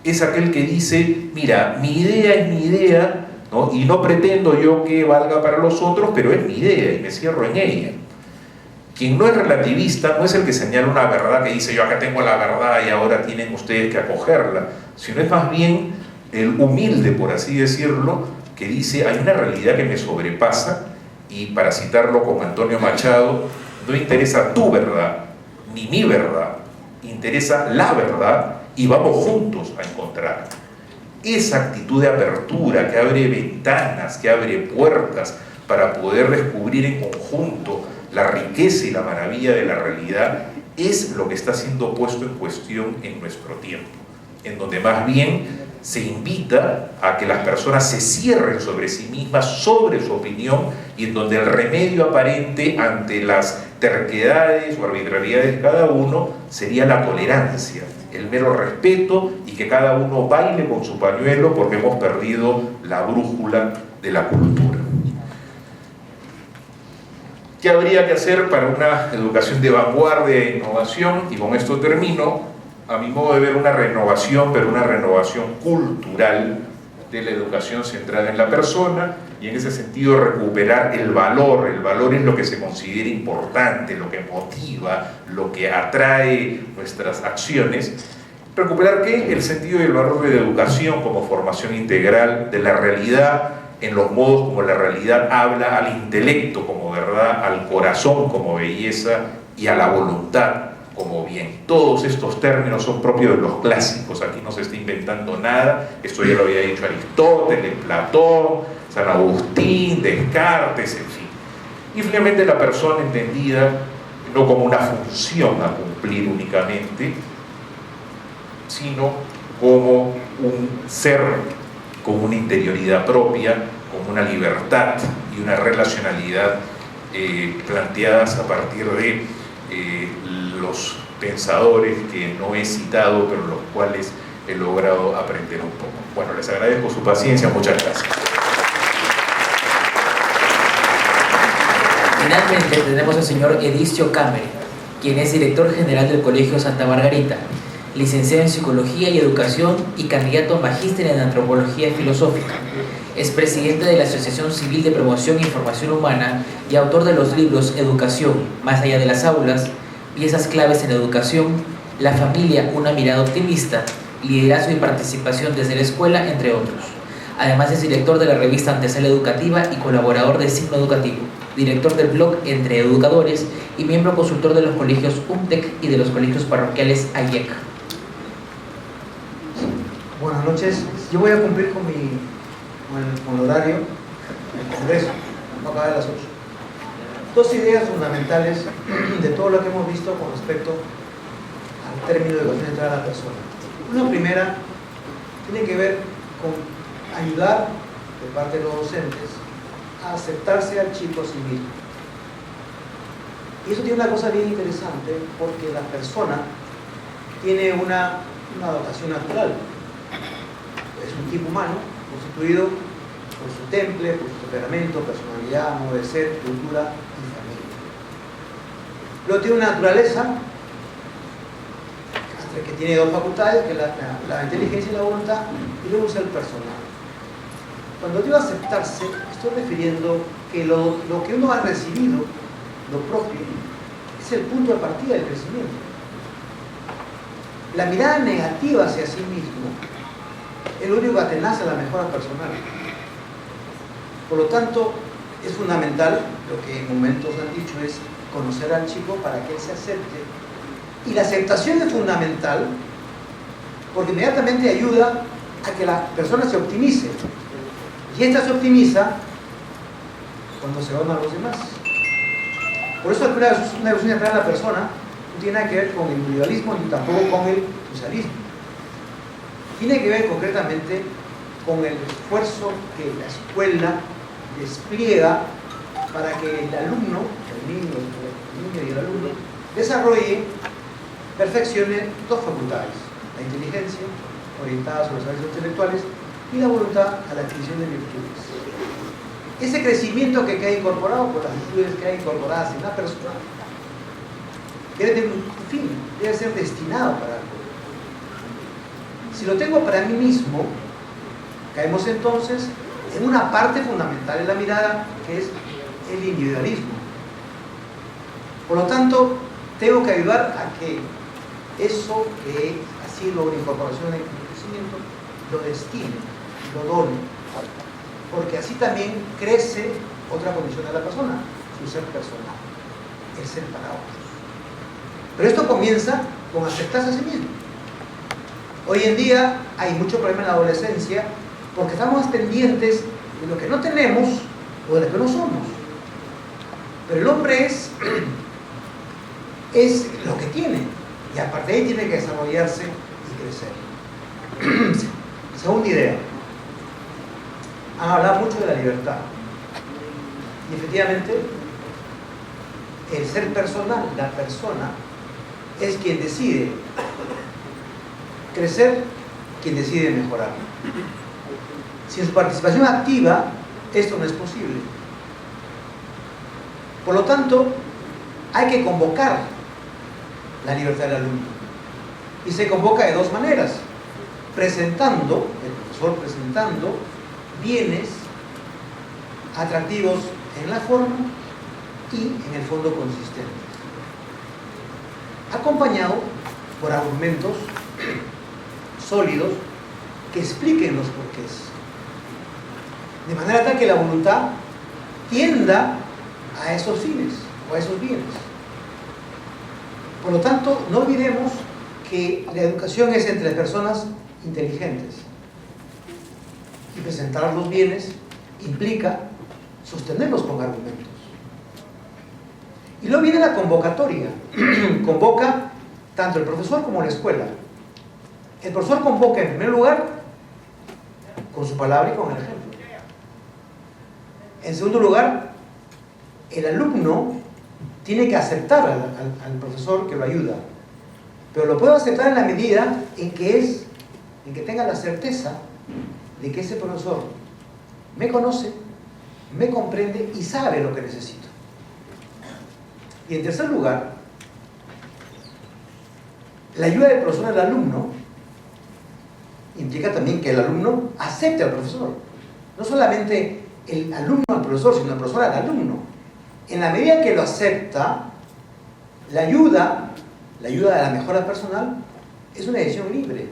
Es aquel que dice, mira, mi idea es mi idea, ¿no? Y no pretendo yo que valga para los otros, pero es mi idea y me cierro en ella. Quien no es relativista no es el que señala una verdad que dice yo acá tengo la verdad y ahora tienen ustedes que acogerla, sino es más bien el humilde, por así decirlo, que dice hay una realidad que me sobrepasa, y para citarlo con Antonio Machado, no interesa tu verdad, ni mi verdad, interesa la verdad y vamos juntos a encontrar. Esa actitud de apertura que abre ventanas, que abre puertas para poder descubrir en conjunto la riqueza y la maravilla de la realidad, es lo que está siendo puesto en cuestión en nuestro tiempo, en donde más bien se invita a que las personas se cierren sobre sí mismas, sobre su opinión, y en donde el remedio aparente ante las terquedades o arbitrariedades de cada uno sería la tolerancia, el mero respeto, y que cada uno baile con su pañuelo porque hemos perdido la brújula de la cultura. ¿Qué habría que hacer para una educación de vanguardia e innovación? Y con esto termino. A mi modo de ver, una renovación, pero una renovación cultural de la educación centrada en la persona, y en ese sentido recuperar el valor. El valor es lo que se considera importante, lo que motiva, lo que atrae nuestras acciones. Recuperar ¿qué? El sentido y el valor de la educación como formación integral de la realidad, en los modos como la realidad habla al intelecto como verdad, al corazón como belleza y a la voluntad como bien. Todos estos términos son propios de los clásicos, aquí no se está inventando nada, esto ya lo había dicho Aristóteles, Platón, San Agustín, Descartes, en fin. Y finalmente la persona entendida no como una función a cumplir únicamente, sino como un ser con una interioridad propia, con una libertad y una relacionalidad planteadas a partir de los pensadores que no he citado, pero los cuales he logrado aprender un poco. Bueno, les agradezco su paciencia, muchas gracias. Finalmente tenemos al señor Edicio Cameri, quien es director general del Colegio Santa Margarita, licenciado en Psicología y Educación y candidato a magíster en Antropología Filosófica. Es presidente de la Asociación Civil de Promoción e Información Humana y autor de los libros Educación, más allá de las aulas, Piezas claves en la educación, La familia, una mirada optimista, Liderazgo y participación desde la escuela, entre otros. Además es director de la revista Antesala Educativa y colaborador de Signo Educativo, director del blog Entre Educadores y miembro consultor de los colegios UMTEC y de los colegios parroquiales AIEC. Buenas noches. Yo voy a cumplir con el horario del Congreso, no acaba de las 8. Dos ideas fundamentales de todo lo que hemos visto con respecto al término de educación centrada a la persona. Una primera tiene que ver con ayudar de parte de los docentes a aceptarse al chico a sí mismo. Y eso tiene una cosa bien interesante, porque la persona tiene una dotación natural. Es un tipo humano constituido por su temple, por su temperamento, personalidad, modo de ser, cultura y familia. Luego tiene una naturaleza que tiene dos facultades, que es la inteligencia y la voluntad, y luego es el personal. Cuando digo aceptarse, estoy refiriendo que lo que uno ha recibido, lo propio, es el punto de partida del crecimiento. La mirada negativa hacia sí mismo es lo único que atenaza la mejora personal. Por lo tanto, es fundamental, lo que en momentos han dicho es conocer al chico para que él se acepte. Y la aceptación es fundamental porque inmediatamente ayuda a que la persona se optimice. Y esta se optimiza cuando se van a los demás. Por eso una evolución centrada en la persona no tiene nada que ver con el individualismo ni tampoco con el socialismo. Tiene que ver concretamente con el esfuerzo que la escuela despliega para que el alumno, el niño y el alumno, desarrolle, perfeccione dos facultades: la inteligencia, orientada sobre los saberes intelectuales, y la voluntad a la adquisición de virtudes. Ese crecimiento que queda incorporado por las virtudes que hay incorporadas en la persona debe tener un fin, debe ser destinado para algo. Si lo tengo para mí mismo, caemos entonces en una parte fundamental de la mirada, que es el individualismo. Por lo tanto, tengo que ayudar a que eso que ha sido una incorporación en el crecimiento lo destine, lo done, porque así también crece otra condición de la persona, su ser personal. el ser para otros. Pero esto comienza con aceptarse a sí mismo. Hoy en día hay mucho problema en la adolescencia porque estamos pendientes de lo que no tenemos o de lo que no somos. Pero el hombre es lo que tiene, y a partir de ahí tiene que desarrollarse y crecer. Segunda idea, han hablado mucho de la libertad, y efectivamente el ser personal, la persona, es quien decide crecer, quien decide mejorar. Sin su participación activa, esto no es posible. Por lo tanto, hay que convocar la libertad del alumno. Y se convoca de dos maneras: presentando, el profesor presentando bienes atractivos en la forma y en el fondo consistentes, acompañado por argumentos sólidos que expliquen los porqués, de manera tal que la voluntad tienda a esos fines o a esos bienes. Por lo tanto, no olvidemos que la educación es entre personas inteligentes, y presentar los bienes implica sostenerlos con argumentos. Y luego viene la convocatoria. Convoca tanto el profesor como la escuela. El profesor convoca en primer lugar con su palabra y con el ejemplo. En segundo lugar, el alumno tiene que aceptar al profesor que lo ayuda, pero lo puede aceptar en la medida en que tenga la certeza de que ese profesor me conoce, me comprende y sabe lo que necesito. Y en tercer lugar, la ayuda del profesor al alumno implica también que el alumno acepte al profesor. No solamente el alumno al profesor, sino el profesor al alumno. En la medida que lo acepta, la ayuda de la mejora personal es una decisión libre.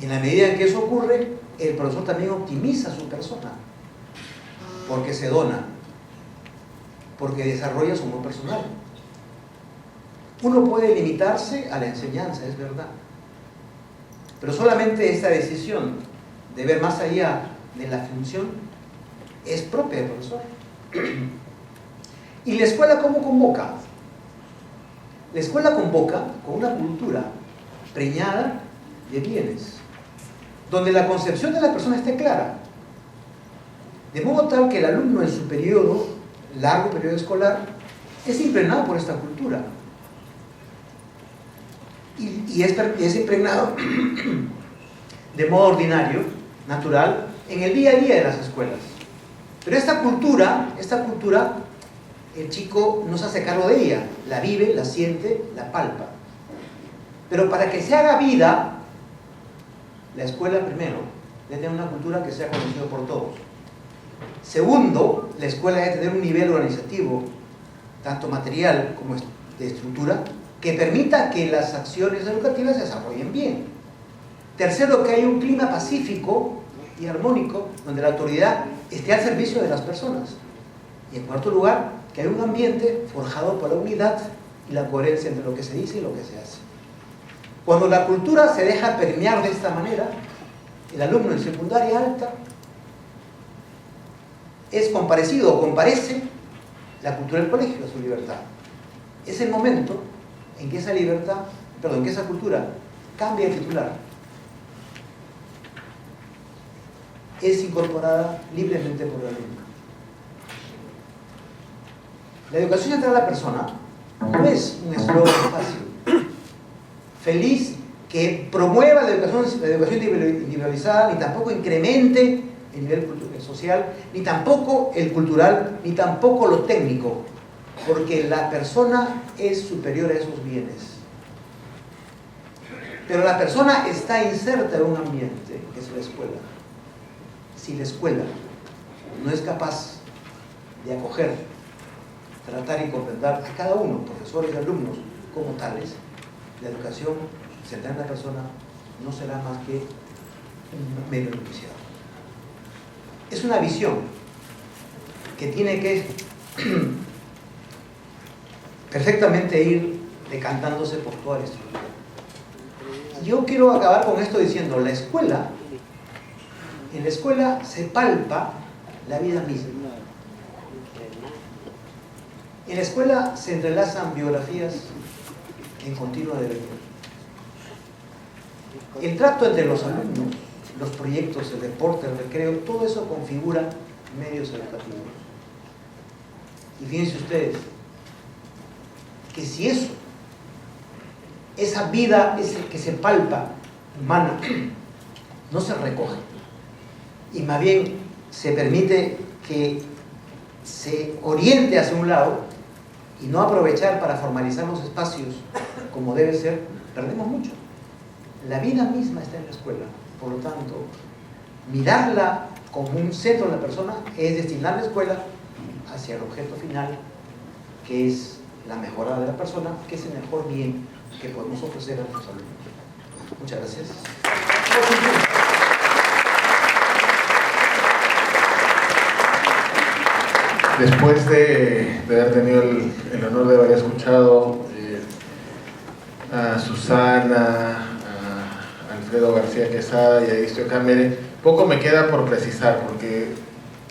Y en la medida en que eso ocurre, el profesor también optimiza su persona, porque se dona, porque desarrolla su amor personal. Uno puede limitarse a la enseñanza, es verdad, pero solamente esta decisión de ver más allá de la función es propia del profesor. ¿Y la escuela cómo convoca? La escuela convoca con una cultura preñada de bienes, donde la concepción de la persona esté clara, de modo tal que el alumno en su largo periodo escolar, es impregnado por esta cultura. Y es impregnado de modo ordinario, natural, en el día a día de las escuelas. Pero esta cultura, el chico no se hace cargo de ella, la vive, la siente, la palpa. Pero para que se haga vida, la escuela primero debe tener una cultura que sea conocida por todos. Segundo, la escuela debe tener un nivel organizativo, tanto material como de estructura, que permita que las acciones educativas se desarrollen bien. Tercero, que haya un clima pacífico y armónico, donde la autoridad esté al servicio de las personas. Y en cuarto lugar, que haya un ambiente forjado por la unidad y la coherencia entre lo que se dice y lo que se hace. Cuando la cultura se deja permear de esta manera, el alumno en secundaria alta es comparecido o comparece la cultura del colegio a su libertad. Es el momento en que esa cultura cambia de titular. Es incorporada libremente por el alumno. La educación central de la persona no es un eslogan fácil, feliz, que promueva la educación individualizada, ni tampoco incremente el nivel social, ni tampoco el cultural, ni tampoco lo técnico, porque la persona es superior a esos bienes. Pero la persona está inserta en un ambiente, que es la escuela. Si la escuela no es capaz de acoger, tratar y comprender a cada uno, profesores y alumnos, como tales, la educación central en la persona no será más que un mero enunciado. Es una visión que tiene que perfectamente ir decantándose por toda la estructura. Yo quiero acabar con esto diciendo, en la escuela se palpa la vida misma. En la escuela se entrelazan biografías en continua devenir. El trato entre los alumnos, los proyectos, el deporte, el recreo, todo eso configura medios educativos. Y fíjense ustedes, que si esa vida que se palpa, humana, no se recoge, y más bien se permite que se oriente hacia un lado y no aprovechar para formalizar los espacios como debe ser, perdemos mucho. La vida misma está en la escuela, por lo tanto, mirarla como un centro de la persona es destinar la escuela hacia el objeto final, que es la mejora de la persona, que es el mejor bien que podemos ofrecer a nuestros alumnos. Muchas gracias. Después de haber tenido el honor de haber escuchado a Susana, a Alfredo García Quesada y a Istio Camere, poco me queda por precisar, porque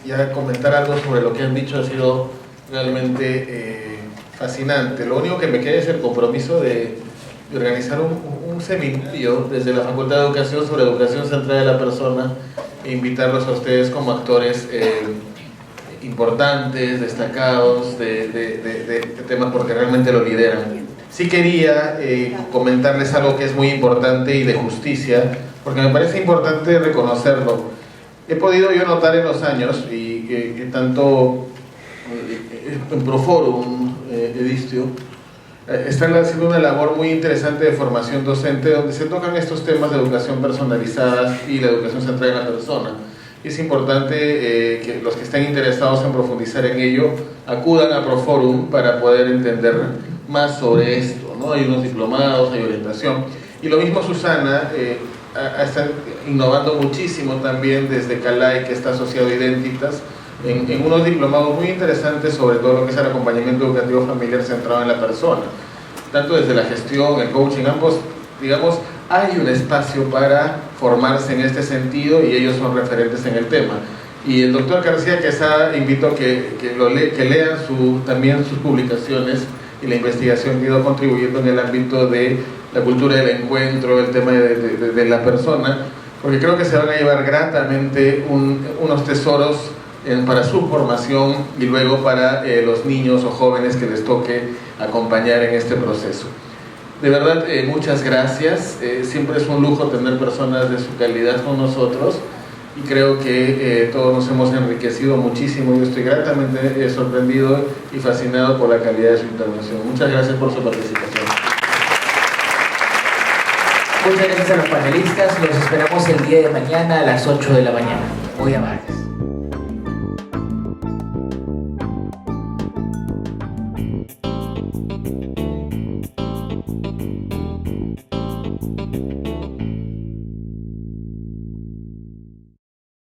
ya comentar algo sobre lo que han dicho ha sido realmente fascinante. Lo único que me queda es el compromiso de organizar un seminario desde la Facultad de Educación sobre educación centrada de la persona e invitarlos a ustedes como actores importantes, destacados de temas, porque realmente lo lideran. Sí quería comentarles algo que es muy importante y de justicia, porque me parece importante reconocerlo. He podido yo notar en los años, y tanto en Proforum, Edistio, están haciendo una labor muy interesante de formación docente, donde se tocan estos temas de educación personalizada y la educación centrada en la persona. Es importante que los que estén interesados en profundizar en ello acudan a Proforum para poder entender más sobre esto, ¿no? Hay unos diplomados, hay orientación. Y lo mismo Susana está innovando muchísimo también desde CALAI, que está asociado a Identitas, en unos diplomados muy interesantes sobre todo lo que es el acompañamiento educativo familiar centrado en la persona. Tanto desde la gestión, el coaching, ambos, digamos, hay un espacio para formarse en este sentido y ellos son referentes en el tema. Y el doctor García Quesada invito a que lean también sus publicaciones y la investigación que ha ido contribuyendo en el ámbito de la cultura del encuentro, el tema de la persona, porque creo que se van a llevar gratamente unos tesoros para su formación y luego para los niños o jóvenes que les toque acompañar en este proceso. De verdad, muchas gracias. Siempre es un lujo tener personas de su calidad con nosotros y creo que todos nos hemos enriquecido muchísimo. Yo estoy gratamente sorprendido y fascinado por la calidad de su intervención. Muchas gracias por su participación. Muchas gracias a los panelistas. Los esperamos el día de mañana a las 8 de la mañana. Muy amables.